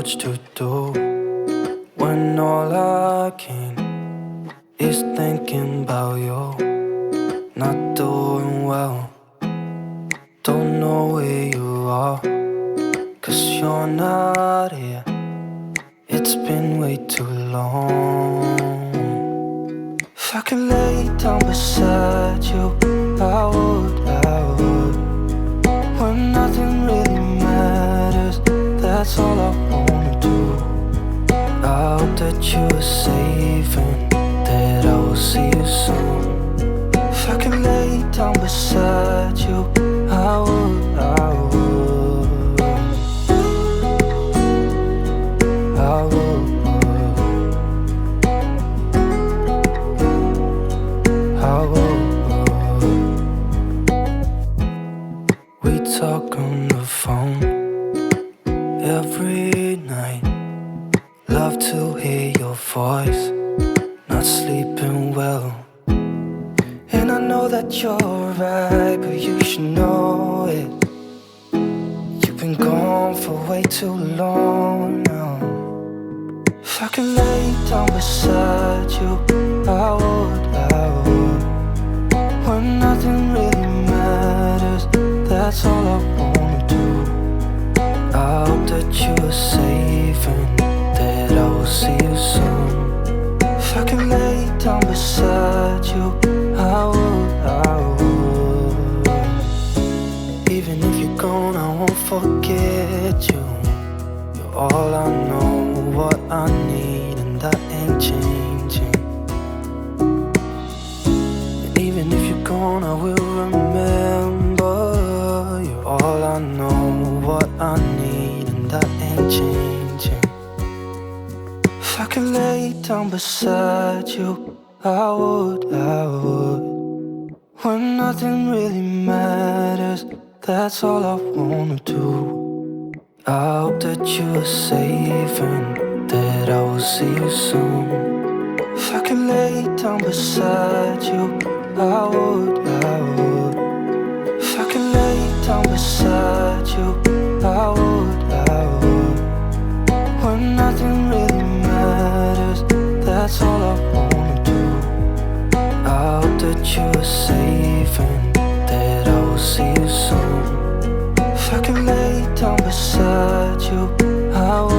much to do when all I can is thinking about you. Not doing well, don't know where you are, 'cause you're not here. It's been way too long. If I could lay down beside you, I would, when nothing really matters, that's all I wanna do. I hope that you are safe and that I will see you soon. If I could lay down beside you, I would, I would, I would, I would. We talk on the phone every night. Love to hear your voice, not sleeping well. And I know that you're right, but you should know it. You've been gone for way too long now. If I could lay down beside you, I would, I would. When nothing really matters, that's all I wanna do. I hope that you are safe and that I will see you soon. If I could lay down beside you, I would, I would. Even if you're gone, I won't forget you. You're all I know, what I need, and that ain't changing. And even if you're gone, I will remember. You're all I know, what I need, and that ain't changing. If I could lay down beside you, I would, I would. When nothing really matters, that's all I wanna do. I hope that you are safe and that I will see you soon. If I could lay down beside you, I would, I would. If I could lay down beside you, I would, I would. When nothing really matters, that's all I wanna do. I hope that you are safe and that I will see you soon. If I could lay down beside you, I would.